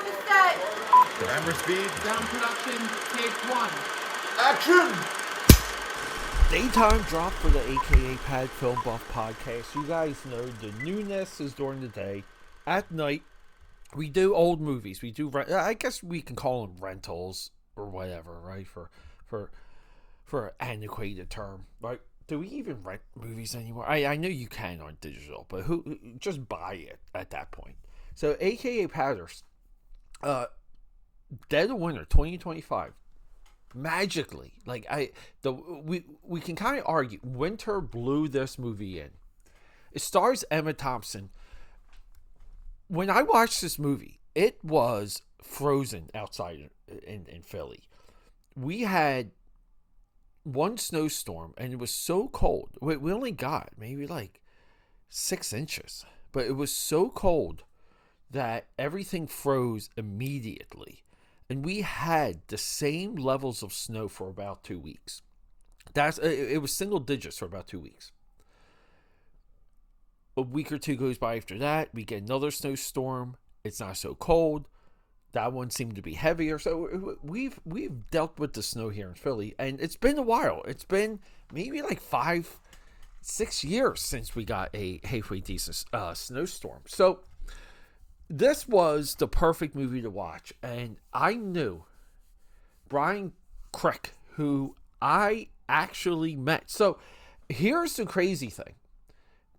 to set. Camera speed. Sound production, take one. Action! Daytime drop for the AKAPAD Film Buff podcast. You guys know the newness is during the day. At night, we do old movies. We do, I guess we can call them rentals or whatever, right? For an antiquated term, right? Do we even rent movies anymore? I know you can on digital, but who just buy it at that point? So AKAPADers, Dead of Winter 2025. Magically, we can kind of argue winter blew this movie in. It stars Emma Thompson. When I watched this movie, it was frozen outside in Philly. We had one snowstorm and it was so cold. We only got maybe like 6 inches, but it was so cold that everything froze immediately. And we had the same levels of snow for about 2 weeks. It was single digits for about 2 weeks. A week or two goes by after that. We get another snowstorm. It's not so cold. That one seemed to be heavier. So we've dealt with the snow here in Philly, and it's been a while. It's been maybe like 5-6 years since we got a halfway decent snowstorm. So this was the perfect movie to watch, and I knew Brian Crick, who I actually met. So here's the crazy thing.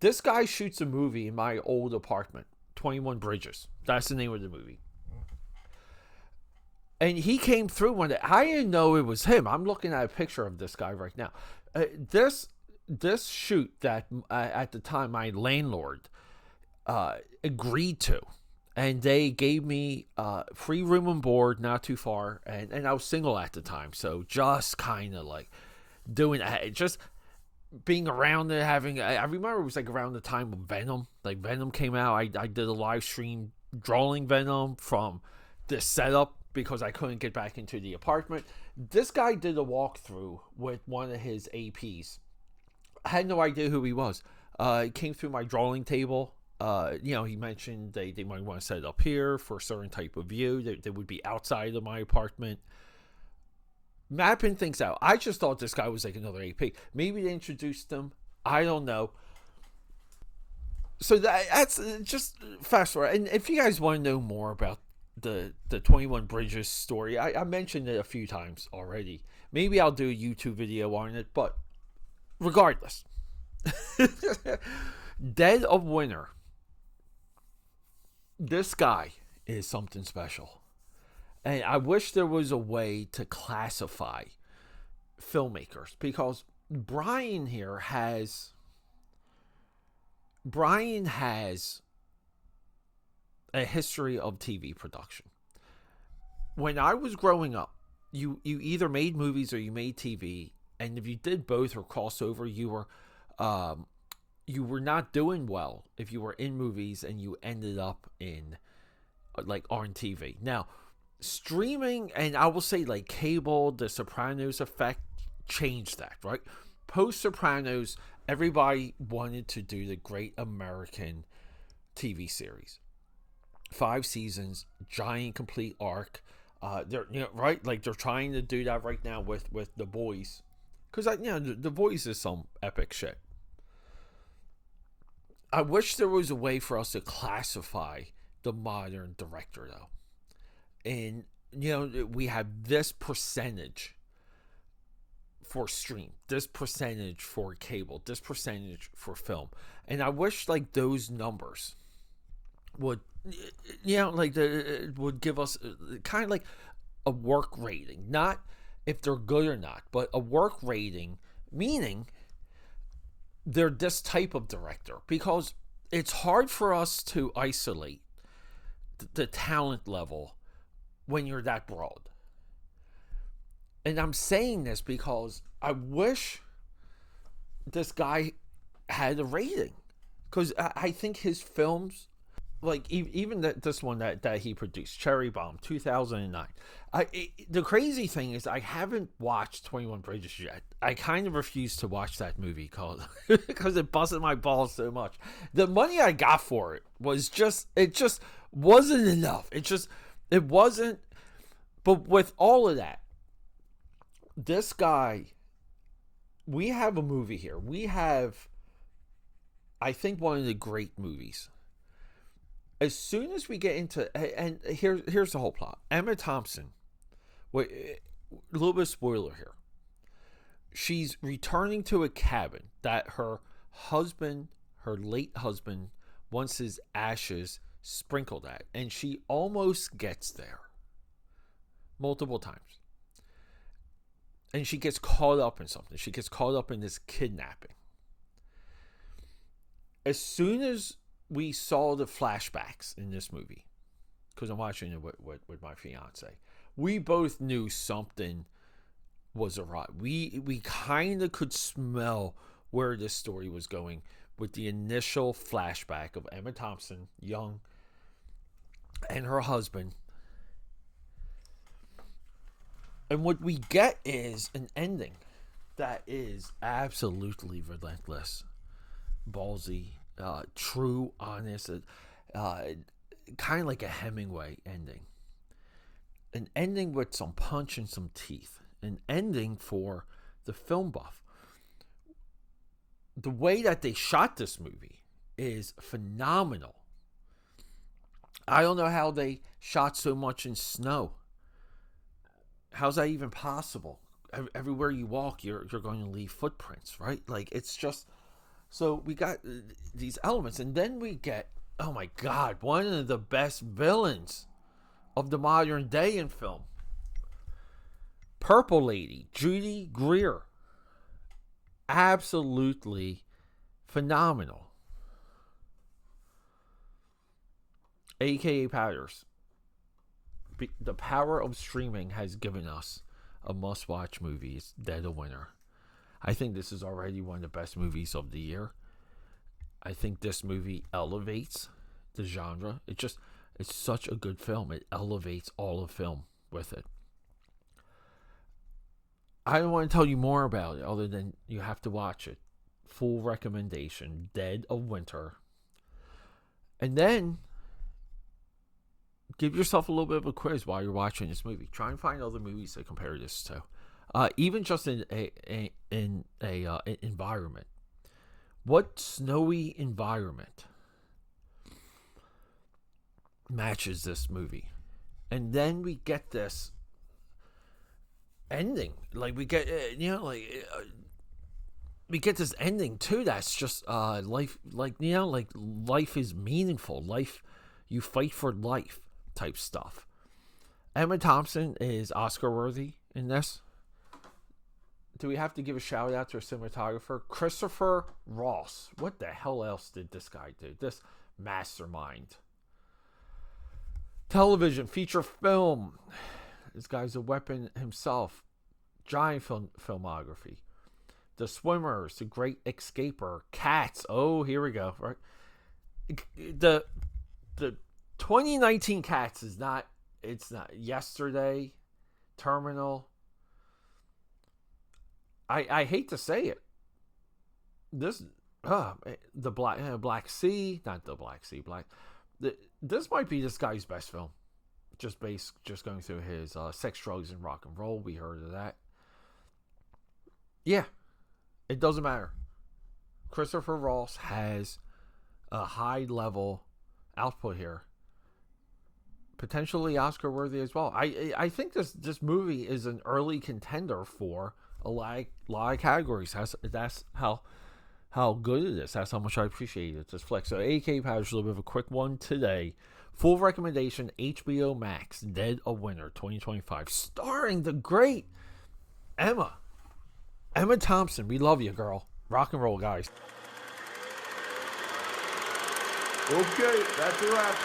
This guy shoots a movie in my old apartment, 21 Bridges. That's the name of the movie. And he came through one day. I didn't know it was him. I'm looking at a picture of this guy right now. This shoot that at the time my landlord agreed to. And they gave me free room and board, not too far. And I was single at the time. So just kind of like doing it. Just being around it, I remember it was like around the time of Venom. Like Venom came out. I did a live stream drawing Venom from this setup because I couldn't get back into the apartment. This guy did a walkthrough with one of his APs. I had no idea who he was. He came through my drawing table. He mentioned they might want to set it up here for a certain type of view. They would be outside of my apartment. Mapping things out. I just thought this guy was like another AP. Maybe they introduced him. I don't know. So that's just fast forward. And if you guys want to know more about the 21 Bridges story, I mentioned it a few times already. Maybe I'll do a YouTube video on it. But regardless, Dead of Winter. This guy is something special. And I wish there was a way to classify filmmakers, because Brian has a history of TV production. When I was growing up, you either made movies or you made TV, and if you did both or crossover, you were not doing well if you were in movies and you ended up in like on TV. Now, streaming, and I will say like cable, the Sopranos effect changed that, right? Post Sopranos, everybody wanted to do the Great American TV series. 5 seasons, giant complete arc. They're right, like they're trying to do that right now with The Boys, because The Boys is some epic shit. I wish there was a way for us to classify the modern director, though. And, we have this percentage for stream, this percentage for cable, this percentage for film. And I wish, like, those numbers would, would give us kind of like a work rating. Not if they're good or not, but a work rating, meaning they're this type of director. Because it's hard for us to isolate the talent level when you're that broad. And I'm saying this because I wish this guy had a rating, because I think his films, like even this one that he produced, Cherry Bomb, 2009. The crazy thing is I haven't watched 21 Bridges yet. I kind of refuse to watch that movie because it busted my balls so much. The money I got for it was just wasn't enough. It wasn't, but with all of that, this guy, we have a movie here. We have, I think, one of the great movies. As soon as we get into, and here's the whole plot. Emma Thompson, wait, a little bit of spoiler here. She's returning to a cabin that her husband, her late husband, wants his ashes sprinkled at. And she almost gets there multiple times. And she gets caught up in something. She gets caught up in this kidnapping. As soon as we saw the flashbacks in this movie, because I'm watching it with my fiance, we both knew something was awry. We kind of could smell where this story was going with the initial flashback of Emma Thompson, young, and her husband. And what we get is an ending that is absolutely relentless, ballsy, true, honest, kind of like a Hemingway ending. An ending with some punch and some teeth. An ending for the film buff. The way that they shot this movie is phenomenal. I don't know how they shot so much in snow. How's that even possible? Everywhere you walk, you're going to leave footprints, right? Like, it's just... So we got these elements, and then we get, oh my God, one of the best villains of the modern day in film. Purple Lady, Judy Greer. Absolutely phenomenal. AKAPADers. The power of streaming has given us a must-watch movie. It's dead of winter. I think this is already one of the best movies of the year. I think this movie elevates the genre. It's such a good film. It elevates all of film with it. I don't want to tell you more about it other than you have to watch it. Full recommendation. Dead of Winter. And then give yourself a little bit of a quiz while you're watching this movie. Try and find other movies to compare this to. Even just in a environment. What snowy environment matches this movie? And then we get this ending. Like, we get, we get this ending too that's just life, like life is meaningful. Life, you fight for life type stuff. Emma Thompson is Oscar worthy in this. Do we have to give a shout out to a cinematographer? Christopher Ross. What the hell else did this guy do? This mastermind. Television, feature film. This guy's a weapon himself. Giant filmography. The Swimmers, The Great Escaper, Cats. Oh, here we go. Right. The 2019 Cats is not. It's not Yesterday, Terminal. I hate to say it. This the Black Sea, not the Black Sea, this might be this guy's best film. Just going through his sex, drugs, and rock and roll. We heard of that. Yeah, it doesn't matter. Christopher Ross has a high level output here. Potentially Oscar worthy as well. I think this movie is an early contender for a lot of categories. That's how good it is. That's how much I appreciate it. This flick. So AKAPAD is a little bit of a quick one today. Full recommendation, HBO Max, Dead of Winter 2025, starring the great Emma Thompson. We love you, girl. Rock and roll, guys. Okay, that's a wrap.